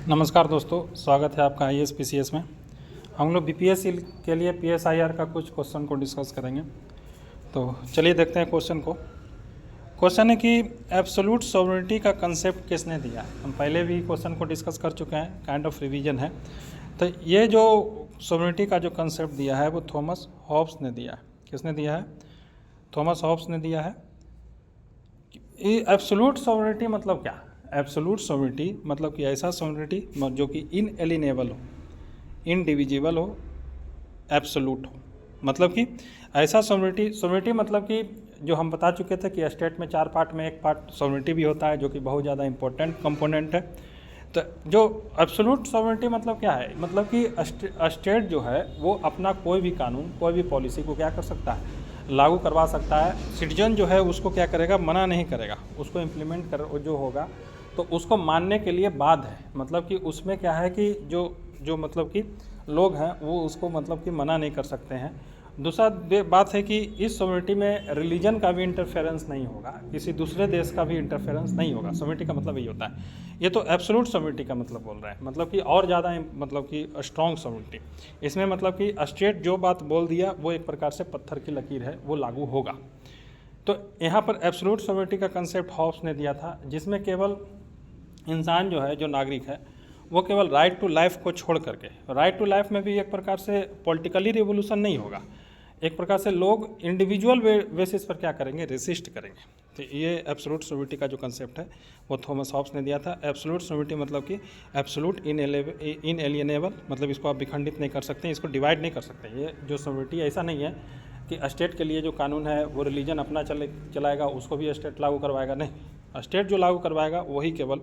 नमस्कार दोस्तों, स्वागत है आपका आईएएस पीसीएस में। हम लोग बीपीएससी के लिए पीएसआईआर का कुछ क्वेश्चन को डिस्कस करेंगे। तो चलिए देखते हैं क्वेश्चन को। क्वेश्चन है कि एब्सोल्यूट सॉवरेनिटी का कंसेप्ट किसने दिया है। हम पहले भी क्वेश्चन को डिस्कस कर चुके हैं, काइंड ऑफ रिवीजन है। तो ये जो सॉवरेनिटी का जो कंसेप्ट दिया है वो थॉमस हॉब्स ने दिया है। किसने दिया है? थॉमस हॉब्स ने दिया है। एब्सोल्यूट सॉवरेनिटी मतलब क्या? एब्सोल्यूट सॉवरेनिटी मतलब कि ऐसा सॉवरेनिटी जो कि इनएलिनेबल हो, इनडिविजिबल हो, एब्सोल्यूट हो। मतलब कि ऐसा सॉवरेनिटी मतलब कि जो हम बता चुके थे कि स्टेट में 4 पार्ट में एक पार्ट सॉवरेनिटी भी होता है, जो कि बहुत ज़्यादा इंपॉर्टेंट कंपोनेंट है। तो जो एब्सोल्यूट सॉवरेनिटी मतलब क्या है? मतलब कि स्टेट जो है वो अपना कोई भी कानून, कोई भी पॉलिसी को क्या कर सकता है, लागू करवा सकता है। सिटीजन जो है उसको क्या करेगा, मना नहीं करेगा, उसको इम्प्लीमेंट कर जो होगा तो उसको मानने के लिए बाध्य है। मतलब कि उसमें क्या है कि जो मतलब कि लोग हैं वो उसको मतलब कि मना नहीं कर सकते हैं। दूसरा बात है कि इस सॉवरेनिटी में रिलीजन का भी इंटरफेरेंस नहीं होगा, किसी दूसरे देश का भी इंटरफेरेंस नहीं होगा। सॉवरेनिटी का मतलब यही होता है। ये तो एब्सोल्यूट सॉवरेनिटी का मतलब बोल रहे हैं, मतलब कि और ज़्यादा मतलब कि स्ट्रॉन्ग सॉवरेनिटी। इसमें मतलब कि स्टेट जो बात बोल दिया वो एक प्रकार से पत्थर की लकीर है, वो लागू होगा। तो यहाँ पर एब्सोल्यूट सॉवरेनिटी का कंसेप्ट हॉब्स ने दिया था, जिसमें केवल इंसान जो है, जो नागरिक है, वो केवल राइट टू लाइफ को छोड़ करके, राइट टू लाइफ में भी एक प्रकार से पॉलिटिकली रिवोल्यूशन नहीं होगा, एक प्रकार से लोग इंडिविजुअल बेसिस पर क्या करेंगे, रेसिस्ट करेंगे। तो ये एब्सोल्यूट सॉवरेनिटी का जो कंसेप्ट है वो थॉमस हॉब्स ने दिया था। एब्सोल्यूट सॉवरेनिटी मतलब कि एब्सोल्यूट इनएलिएनेबल, मतलब इसको आप विखंडित नहीं कर सकते, इसको डिवाइड नहीं कर सकते। ये जो सॉवरेनिटी ऐसा नहीं है कि स्टेट के लिए जो कानून है वो रिलीजन अपना चलाएगा, उसको भी स्टेट लागू करवाएगा, नहीं। स्टेट जो लागू करवाएगा वही केवल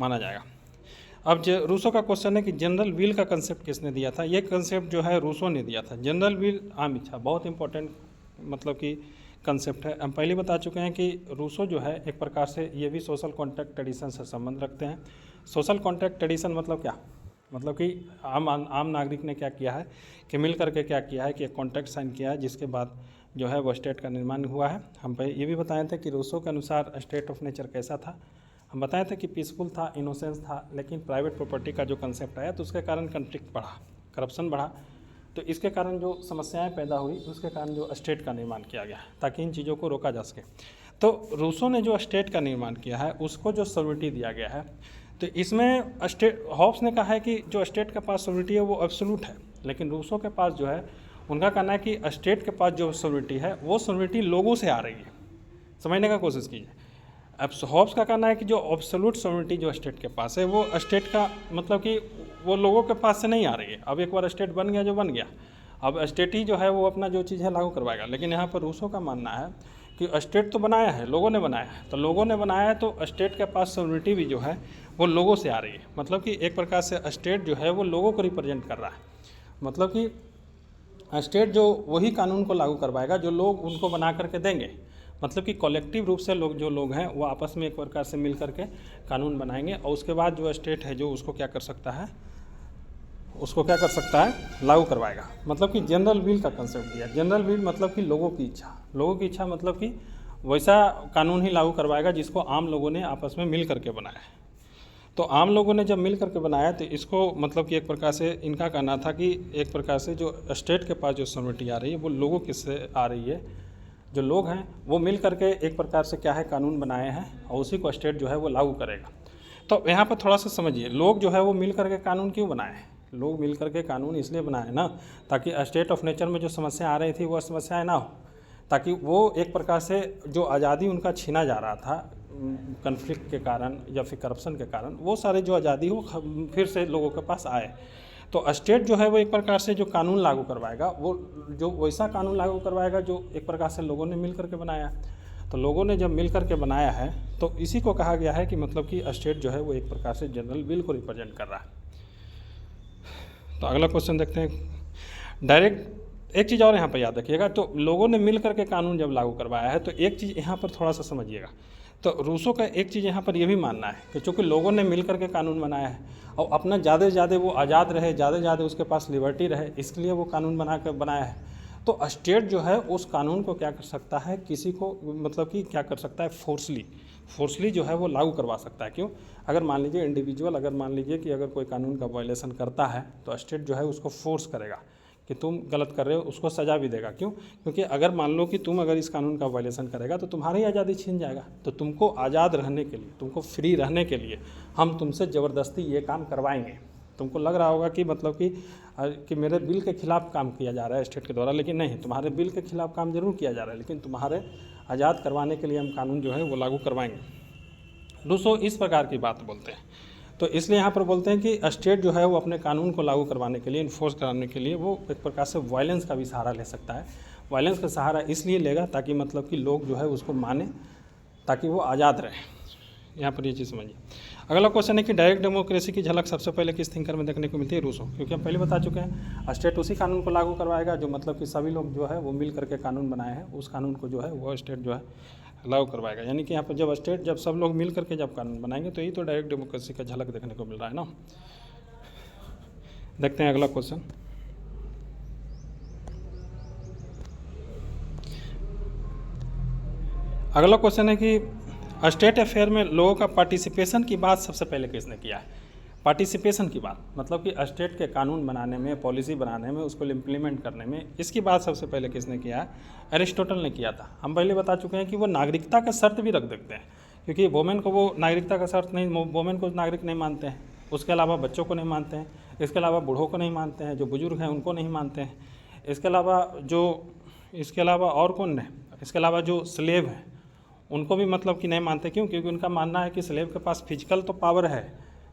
माना जाएगा। अब जो रूसो का क्वेश्चन है कि जनरल विल का कंसेप्ट किसने दिया था। ये कंसेप्ट जो है रूसो ने दिया था। जनरल विल, आम इच्छा, बहुत इंपॉर्टेंट मतलब कि कंसेप्ट है। हम पहले बता चुके हैं कि रूसो जो है एक प्रकार से ये भी सोशल कॉन्ट्रैक्ट ट्रेडिशन से संबंध रखते हैं। सोशल कॉन्ट्रैक्ट ट्रेडिशन मतलब क्या? मतलब कि आम नागरिक ने क्या किया है कि मिल करके क्या किया है कि एक कॉन्ट्रैक्ट साइन किया है, जिसके बाद जो है वो स्टेट का निर्माण हुआ है। हम पहले ये भी बताए थे कि रूसो के अनुसार स्टेट ऑफ नेचर कैसा था। हम बताए थे कि पीसफुल था, इनोसेंस था, लेकिन प्राइवेट प्रॉपर्टी का जो कंसेप्ट आया तो उसके कारण कंफ्लिक्ट बढ़ा, करप्शन बढ़ा। तो इसके कारण जो समस्याएं पैदा हुई, उसके कारण जो स्टेट का निर्माण किया गया ताकि इन चीज़ों को रोका जा सके। तो रूसो ने जो स्टेट का निर्माण किया है उसको जो सॉवरेनिटी दिया गया है, तो इसमें स्टेट, हॉब्स ने कहा है कि जो स्टेट के पास सॉवरेनिटी है वो एब्सोल्यूट है, लेकिन रूसो के पास जो है, उनका कहना है कि स्टेट के पास जो सॉवरेनिटी है वो सॉवरेनिटी लोगों से आ रही है। समझने का कोशिश कीजिए। अब हॉब्स का कहना है कि जो एब्सोल्यूट सॉवरेनिटी जो स्टेट के पास है वो स्टेट का मतलब कि वो लोगों के पास से नहीं आ रही है। अब एक बार स्टेट बन गया जो बन गया, अब स्टेट ही जो है वो अपना जो चीज़ है लागू करवाएगा। लेकिन यहाँ पर रूसो का मानना है कि स्टेट तो बनाया है, लोगों ने बनाया है, तो लोगों ने बनाया है तो स्टेट के पास सॉवरेनिटी भी जो है वो लोगों से आ रही है। मतलब कि एक प्रकार से स्टेट जो है वो लोगों को रिप्रेजेंट कर रहा है। मतलब कि स्टेट जो वही कानून को लागू करवाएगा जो लोग उनको बना करके देंगे। मतलब कि कलेक्टिव रूप से लोग, जो लोग हैं वो आपस में एक प्रकार से मिल करके कानून बनाएंगे, और उसके बाद जो स्टेट है जो उसको क्या कर सकता है, लागू करवाएगा। मतलब कि जनरल विल का कंसेप्ट दिया। जनरल विल मतलब कि लोगों की इच्छा, लोगों की इच्छा मतलब कि वैसा कानून ही लागू करवाएगा जिसको आम लोगों ने आपस में मिल करके बनाया है। तो आम लोगों ने जब मिल करके बनाया तो इसको मतलब कि एक प्रकार से इनका कहना था कि एक प्रकार से जो स्टेट के पास जो सॉवरेनिटी आ रही है वो लोगों किससे आ रही है, जो लोग हैं वो मिल करके एक प्रकार से क्या है, कानून बनाए हैं, और उसी को स्टेट जो है वो लागू करेगा। तो यहाँ पर थोड़ा सा समझिए, लोग जो है वो मिल करके कानून क्यों बनाए हैं? लोग मिल करके कानून इसलिए बनाए ना, ताकि स्टेट ऑफ नेचर में जो समस्या आ रही थी वो समस्याएं ना हो, ताकि वो एक प्रकार से जो आज़ादी उनका छीना जा रहा था कन्फ्लिक्ट के कारण या फिर करप्शन के कारण, वो सारे जो आज़ादी हो फिर से लोगों के पास आए। तो स्टेट जो है वो एक प्रकार से जो कानून लागू करवाएगा, वो जो वैसा कानून लागू करवाएगा जो एक प्रकार से लोगों ने मिल करके बनाया। तो लोगों ने जब मिल करके बनाया है तो इसी को कहा गया है कि मतलब कि स्टेट जो है वो एक प्रकार से जनरल विल को रिप्रेजेंट कर रहा है। तो अगला क्वेश्चन देखते हैं। डायरेक्ट एक चीज़ और यहाँ पर याद रखिएगा, तो लोगों ने मिल करके कानून जब लागू करवाया है तो एक चीज़ यहाँ पर थोड़ा सा समझिएगा। तो रूसो का एक चीज़ यहाँ पर यह भी मानना है कि चूँकि लोगों ने मिल करके कानून बनाया है और अपना ज़्यादा से ज़्यादा वो आज़ाद रहे, ज़्यादा से ज़्यादा उसके पास लिबर्टी रहे, इसलिए वो कानून बनाया है। तो स्टेट जो है उस कानून को क्या कर सकता है, किसी को मतलब कि क्या कर सकता है, फोर्सली जो है वो लागू करवा सकता है। क्यों? अगर मान लीजिए इंडिविजुअल, अगर मान लीजिए कि अगर कोई कानून का वायलेशन करता है तो स्टेट जो है उसको फोर्स करेगा कि तुम गलत कर रहे हो, उसको सज़ा भी देगा। क्यों? क्योंकि अगर मान लो कि तुम अगर इस कानून का वायलेशन करेगा तो तुम्हारी आज़ादी छीन जाएगा। तो तुमको आज़ाद रहने के लिए, तुमको फ्री रहने के लिए हम तुमसे ज़बरदस्ती ये काम करवाएंगे। तुमको लग रहा होगा कि मतलब कि मेरे बिल के खिलाफ काम किया जा रहा है स्टेट के द्वारा, लेकिन नहीं, तुम्हारे बिल के खिलाफ काम जरूर किया जा रहा है, लेकिन तुम्हारे आज़ाद करवाने के लिए हम कानून जो है वो लागू करवाएंगे। दोस्तों इस प्रकार की बात बोलते हैं। तो इसलिए यहाँ पर बोलते हैं कि स्टेट जो है वो अपने कानून को लागू करवाने के लिए, इन्फोर्स कराने के लिए वो एक प्रकार से वायलेंस का भी सहारा ले सकता है। वायलेंस का सहारा इसलिए लेगा ताकि मतलब कि लोग जो है उसको माने, ताकि वो आज़ाद रहे। यहाँ पर ये चीज़ समझिए। अगला क्वेश्चन है कि डायरेक्ट डेमोक्रेसी की झलक सबसे पहले किस थिंकर में देखने को मिलती है? रूसो। क्योंकि हम पहले बता चुके हैं स्टेट उसी कानून को लागू करवाएगा जो मतलब कि सभी लोग जो है वो मिल करके कानून बनाए हैं, उस कानून को जो है वो स्टेट जो है लागू करवाएगा। यानी कि यहाँ पर जब सब लोग मिल करके जब कानून बनाएंगे तो यही तो डायरेक्ट डेमोक्रेसी का झलक देखने को मिल रहा है ना। देखते हैं अगला क्वेश्चन। अगला क्वेश्चन है कि स्टेट अफेयर में लोगों का पार्टिसिपेशन की बात सबसे पहले किसने किया है? पार्टिसिपेशन की बात मतलब कि स्टेट के कानून बनाने में, पॉलिसी बनाने में, उसको इम्प्लीमेंट करने में, इसकी बात सबसे पहले किसने किया है? एरिस्टोटल ने किया था। हम पहले बता चुके हैं कि वो नागरिकता का शर्त भी रख देते हैं, क्योंकि वोमेन को वो नागरिकता का शर्त नहीं, वोमेन को नागरिक नहीं मानते हैं, उसके अलावा बच्चों को नहीं मानते हैं, इसके अलावा बूढ़ों को नहीं मानते हैं, जो बुजुर्ग हैं उनको नहीं मानते हैं, इसके अलावा और कौन है, इसके अलावा जो स्लेव हैं उनको भी मतलब कि नहीं मानते। क्यों? क्योंकि उनका मानना है कि स्लेव के पास फिजिकल तो पावर है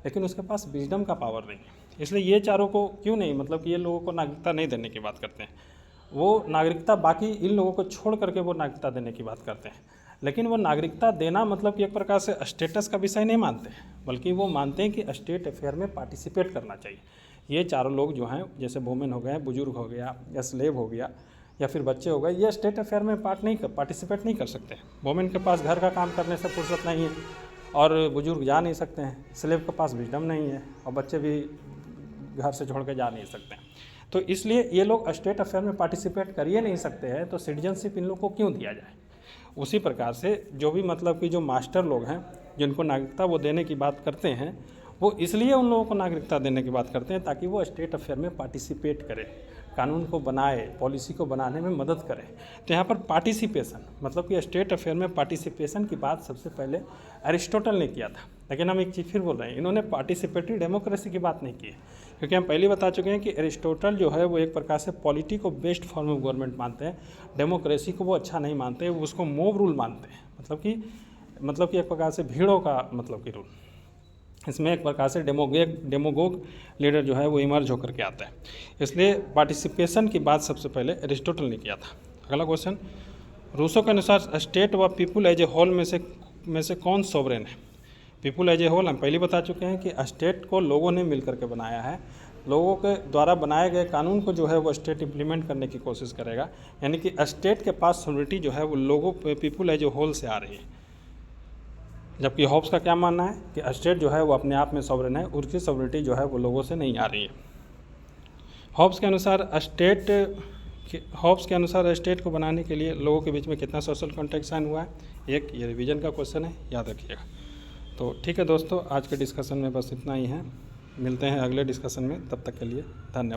लेकिन उसके पास विजडम का पावर नहीं है। इसलिए ये चारों को क्यों नहीं, मतलब कि ये लोगों को नागरिकता नहीं देने की बात करते हैं। वो नागरिकता बाकी इन लोगों को छोड़ करके वो नागरिकता देने की बात करते हैं, लेकिन वो नागरिकता देना मतलब कि एक प्रकार से स्टेटस का विषय नहीं मानते, बल्कि वो मानते हैं कि स्टेट अफेयर में पार्टिसिपेट करना चाहिए। ये चारों लोग जो हैं, जैसे वोमेन हो गए, बुजुर्ग हो गया, या स्लेव हो गया, या फिर बच्चे हो गए, ये स्टेट अफेयर में पार्टिसिपेट नहीं कर सकते। वोमेन के पास घर का काम करने से फुर्सत नहीं है और बुजुर्ग जा नहीं सकते हैं, स्लेव के पास विजडम नहीं है और बच्चे भी घर से छोड़ के जा नहीं सकते हैं। तो इसलिए ये लोग स्टेट अफेयर में पार्टिसिपेट कर ही नहीं सकते हैं, तो सिटीजनशिप इन लोग को क्यों दिया जाए? उसी प्रकार से जो भी मतलब कि जो मास्टर लोग हैं जिनको नागरिकता वो देने की बात करते हैं, वो इसलिए उन लोगों को नागरिकता देने की बात करते हैं ताकि वो स्टेट अफेयर में पार्टिसिपेट करें, कानून को बनाए, पॉलिसी को बनाने में मदद करें। तो यहाँ पर पार्टिसिपेशन मतलब कि स्टेट अफेयर में पार्टिसिपेशन की बात सबसे पहले एरिस्टोटल ने किया था। लेकिन हम एक चीज़ फिर बोल रहे हैं, इन्होंने पार्टिसिपेटरी डेमोक्रेसी की बात नहीं की है, क्योंकि हम पहले बता चुके हैं कि एरिस्टोटल जो है वो एक प्रकार से पॉलिटी को बेस्ट फॉर्म ऑफ गवर्नमेंट मानते हैं, डेमोक्रेसी को वो अच्छा नहीं मानते, वो उसको मोब रूल मानते हैं, मतलब कि एक प्रकार से भीड़ों का मतलब कि रूल। इसमें एक प्रकार से डेमोगोग लीडर जो है वो इमर्ज होकर के आता है। इसलिए पार्टिसिपेशन की बात सबसे पहले एरिस्टोटल ने किया था। अगला क्वेश्चन, रूसो के अनुसार स्टेट व पीपुल एज ए होल में से कौन सॉवरेन है? पीपुल एज ए होल हम पहले बता चुके हैं कि स्टेट को लोगों ने मिल करके बनाया है, लोगों के द्वारा बनाए गए कानून को जो है वो स्टेट इम्प्लीमेंट करने की कोशिश करेगा, यानी कि स्टेट के पास सॉवरेनिटी जो है वो लोगों पीपुल एज ए होल से आ रही है। जबकि हॉब्स का क्या मानना है कि स्टेट जो है वो अपने आप में सॉवरेन है, उसकी सॉवरेनिटी जो है वो लोगों से नहीं आ रही है। हॉब्स के अनुसार स्टेट को बनाने के लिए लोगों के बीच में कितना सोशल कॉन्ट्रैक्ट साइन हुआ है? एक, ये रिवीजन का क्वेश्चन है, याद रखिएगा। तो ठीक है दोस्तों, आज के डिस्कशन में बस इतना ही है। मिलते हैं अगले डिस्कशन में, तब तक के लिए धन्यवाद।